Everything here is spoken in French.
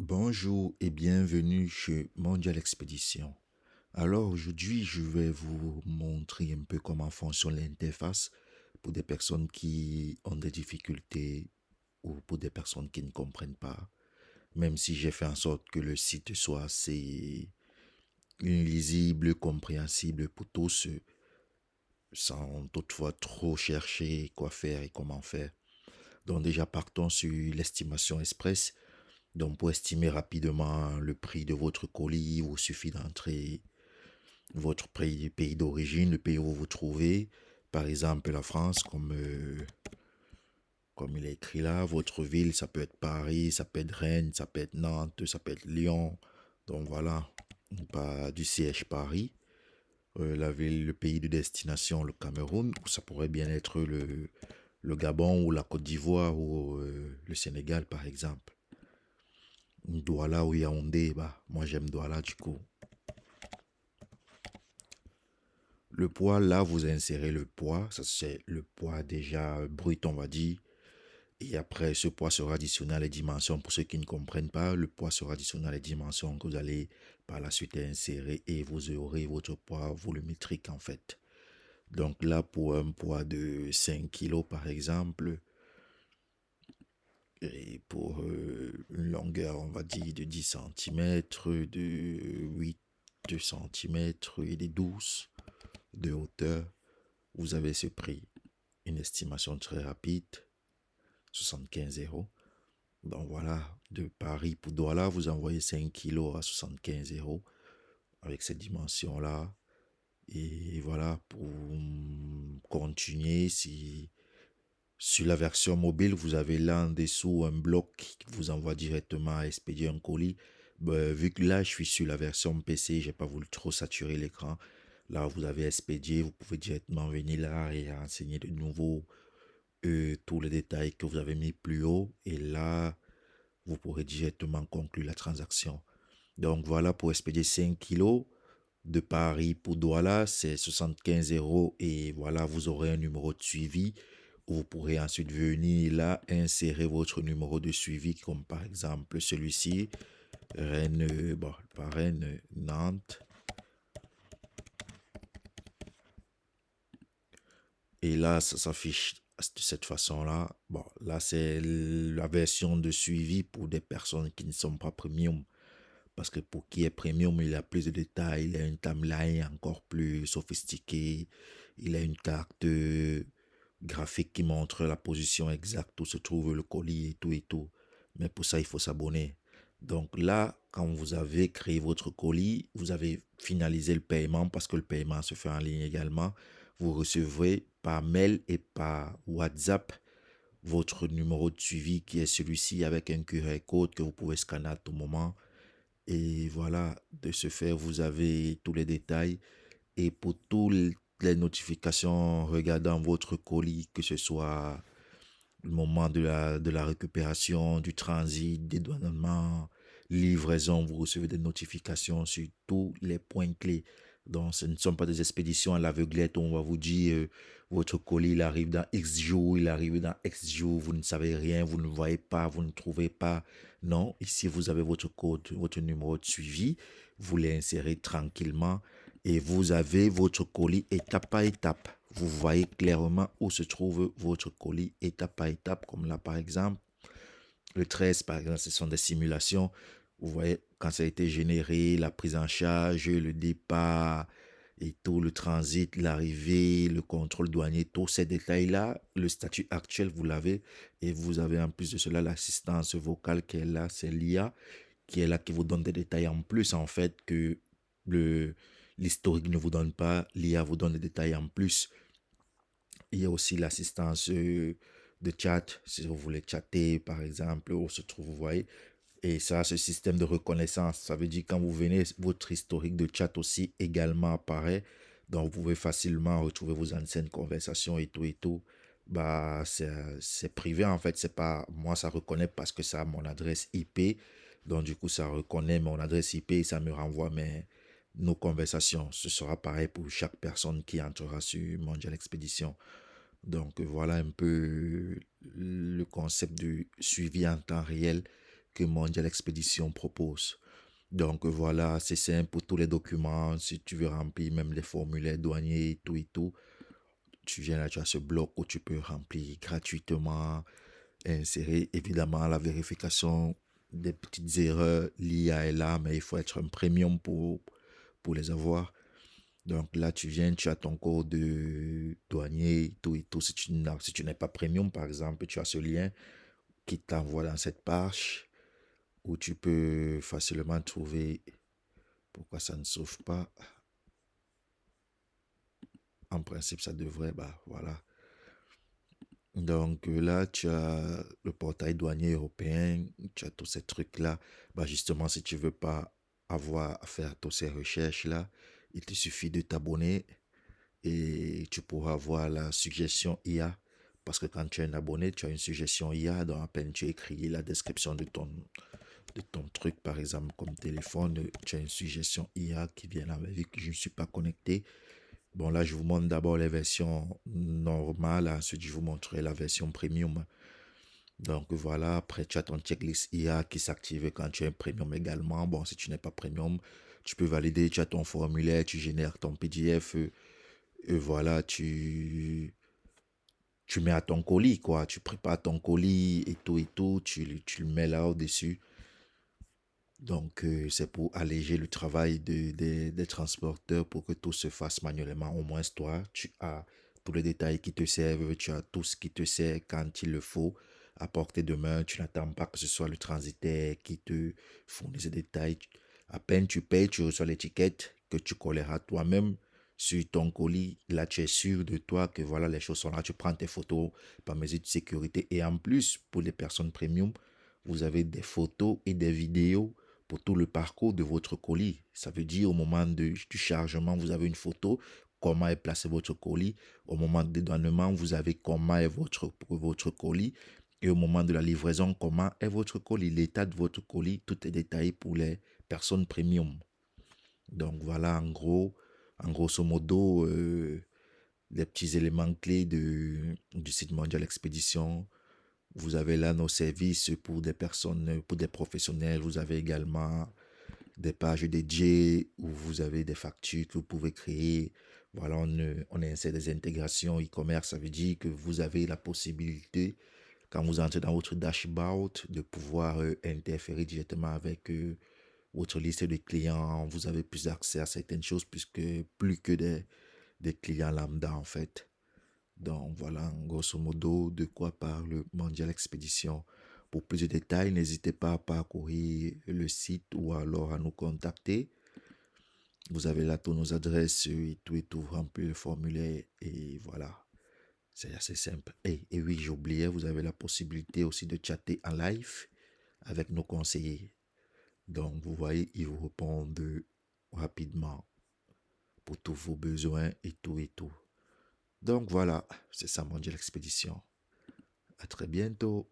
Bonjour et bienvenue chez Mondial Expédition. Alors aujourd'hui, je vais vous montrer un peu comment fonctionne l'interface pour des personnes qui ont des difficultés ou pour des personnes qui ne comprennent pas. Même si j'ai fait en sorte que le site soit assez lisible, compréhensible pour tous, sans toutefois trop chercher quoi faire et comment faire. Donc déjà partons sur l'estimation express. Donc, pour estimer rapidement le prix de votre colis, il vous suffit d'entrer votre pays d'origine, le pays où vous vous trouvez. Par exemple, la France, comme il est écrit là, votre ville, ça peut être Paris, ça peut être Rennes, ça peut être Nantes, ça peut être Lyon. Donc voilà, pas du siège Paris. La ville, le pays de destination, le Cameroun, ou ça pourrait bien être le Gabon ou la Côte d'Ivoire ou le Sénégal, par exemple. Douala ou Yaoundé, bah, moi j'aime Douala du coup. Le poids, là, vous insérez le poids, ça c'est le poids déjà brut, on va dire. Et après, ce poids sera additionné à les dimensions. Pour ceux qui ne comprennent pas, le poids sera additionné à les dimensions que vous allez par la suite insérer et vous aurez votre poids volumétrique en fait. Donc là, pour un poids de 5 kilos par exemple, et pour une longueur, on va dire, de 10 centimètres, de 8 centimètres et de 12 de hauteur, vous avez ce prix. Une estimation très rapide, 75 euros. Donc voilà, de Paris pour Douala, vous envoyez 5 kilos à 75 euros avec cette dimension-là. Et voilà, pour continuer, si sur la version mobile, vous avez là en dessous un bloc qui vous envoie directement à expédier un colis. Ben, vu que là, je suis sur la version PC, j'ai pas voulu trop saturer l'écran. Là, vous avez expédié, vous pouvez directement venir là et renseigner de nouveau tous les détails que vous avez mis plus haut. Et là, vous pourrez directement conclure la transaction. Donc voilà, pour expédier 5 kilos de Paris pour Douala, c'est 75 euros. Et voilà, vous aurez un numéro de suivi où vous pourrez ensuite venir là, insérer votre numéro de suivi, comme par exemple celui-ci, Rennes, bon, pas Rennes, Nantes. Et là, ça s'affiche de cette façon-là. Bon, là, c'est la version de suivi pour des personnes qui ne sont pas premium. Parce que pour qui est premium, il a plus de détails, il a une timeline encore plus sophistiquée, il a une carte graphique qui montre la position exacte où se trouve le colis et tout et tout. Mais pour ça, il faut s'abonner. Donc là, quand vous avez créé votre colis, vous avez finalisé le paiement parce que le paiement se fait en ligne également. Vous recevrez par mail et par WhatsApp votre numéro de suivi qui est celui-ci avec un QR code que vous pouvez scanner à tout moment. Et voilà, de ce fait, vous avez tous les détails. Et pour toutes les notifications regardant votre colis, que ce soit le moment de la récupération, du transit, dédouanement, livraison, vous recevez des notifications sur tous les points clés. Donc, ce ne sont pas des expéditions à l'aveuglette où on va vous dire votre colis, il arrive dans X jours, il arrive dans X jours, vous ne savez rien, vous ne voyez pas, vous ne trouvez pas. Non, ici, vous avez votre code, votre numéro de suivi, vous l'insérez tranquillement et vous avez votre colis étape par étape. Vous voyez clairement où se trouve votre colis étape par étape, comme là par exemple. Le 13, par exemple, ce sont des simulations. Vous voyez quand ça a été généré, la prise en charge, le départ et tout, le transit, l'arrivée, le contrôle douanier, tous ces détails-là, le statut actuel, vous l'avez. Et vous avez en plus de cela l'assistance vocale qui est là, c'est l'IA, qui est là, qui vous donne des détails en plus, en fait, que le, l'historique ne vous donne pas. L'IA vous donne des détails en plus. Il y a aussi l'assistance de chat, si vous voulez chatter, par exemple, où se trouve, vous voyez. Et ça, ce système de reconnaissance, ça veut dire quand vous venez, votre historique de chat aussi également apparaît. Donc, vous pouvez facilement retrouver vos anciennes conversations et tout et tout. Bah, c'est privé en fait. C'est pas, moi, ça reconnaît parce que ça a mon adresse IP. Donc, du coup, ça reconnaît mon adresse IP et ça me renvoie nos conversations. Ce sera pareil pour chaque personne qui entrera sur Mondial Expédition. Donc voilà un peu le concept du suivi en temps réel que Mondial Expédition propose. Donc voilà, c'est simple pour tous les documents. Si tu veux remplir même les formulaires douaniers et tout, tu viens là, tu as ce bloc où tu peux remplir gratuitement, insérer évidemment la vérification des petites erreurs. L'IA est là, mais il faut être un premium pour les avoir. Donc là, tu viens, tu as ton code de douanier et tout. Si tu n'es pas premium, par exemple, tu as ce lien qui t'envoie dans cette page où tu peux facilement trouver pourquoi ça ne s'ouvre pas. En principe, ça devrait, bah voilà. Donc là, tu as le portail douanier européen, tu as tous ces trucs-là. Bah justement, si tu veux pas avoir à faire toutes ces recherches-là, il te suffit de t'abonner et tu pourras voir la suggestion IA. Parce que quand tu es un abonné, tu as une suggestion IA, donc à peine tu écris la description de ton truc, par exemple, comme téléphone, tu as une suggestion IA qui vient là, vu que je ne suis pas connecté. Bon, là, je vous montre d'abord les versions normales, ensuite je vous montrerai la version premium. Donc voilà, après tu as ton checklist IA qui s'active quand tu es premium également. Bon, si tu n'es pas premium, tu peux valider, tu as ton formulaire, tu génères ton PDF, et voilà, tu mets à ton colis, quoi. Tu prépares ton colis et tout, tu le mets là au-dessus. Donc, c'est pour alléger le travail des transporteurs pour que tout se fasse manuellement. Au moins, toi, tu as tous les détails qui te servent, tu as tout ce qui te sert quand il le faut à portée de main. Tu n'attends pas que ce soit le transitaire qui te fournisse ces détails. À peine tu payes, tu reçois l'étiquette que tu colleras toi-même sur ton colis. Là, tu es sûr de toi que voilà, les choses sont là. Tu prends tes photos par mesure de sécurité. Et en plus, pour les personnes premium, vous avez des photos et des vidéos pour tout le parcours de votre colis. Ça veut dire au moment du chargement, vous avez une photo, comment est placé votre colis. Au moment de dédouanement, vous avez comment est votre colis. Et au moment de la livraison, comment est votre colis. L'état de votre colis, tout est détaillé pour les personnes premium. Donc voilà en grosso modo, les petits éléments clés du site Mondial Expédition. Vous avez là nos services pour des personnes, pour des professionnels. Vous avez également des pages dédiées où vous avez des factures que vous pouvez créer. Voilà, on insère des intégrations e-commerce. Ça veut dire que vous avez la possibilité, quand vous entrez dans votre dashboard, de pouvoir interférer directement avec votre liste de clients. Vous avez plus accès à certaines choses puisque plus que des clients lambda en fait. Donc voilà, grosso modo, de quoi parle Mondial Expédition. Pour plus de détails, n'hésitez pas à parcourir le site ou alors à nous contacter. Vous avez là toutes nos adresses et tout, remplir le formulaire et voilà. C'est assez simple. Et oui, j'oubliais, vous avez la possibilité aussi de chatter en live avec nos conseillers. Donc, vous voyez, ils vous répondent rapidement pour tous vos besoins et tout et tout. Donc voilà, c'est ça Mondial Expédition. À très bientôt.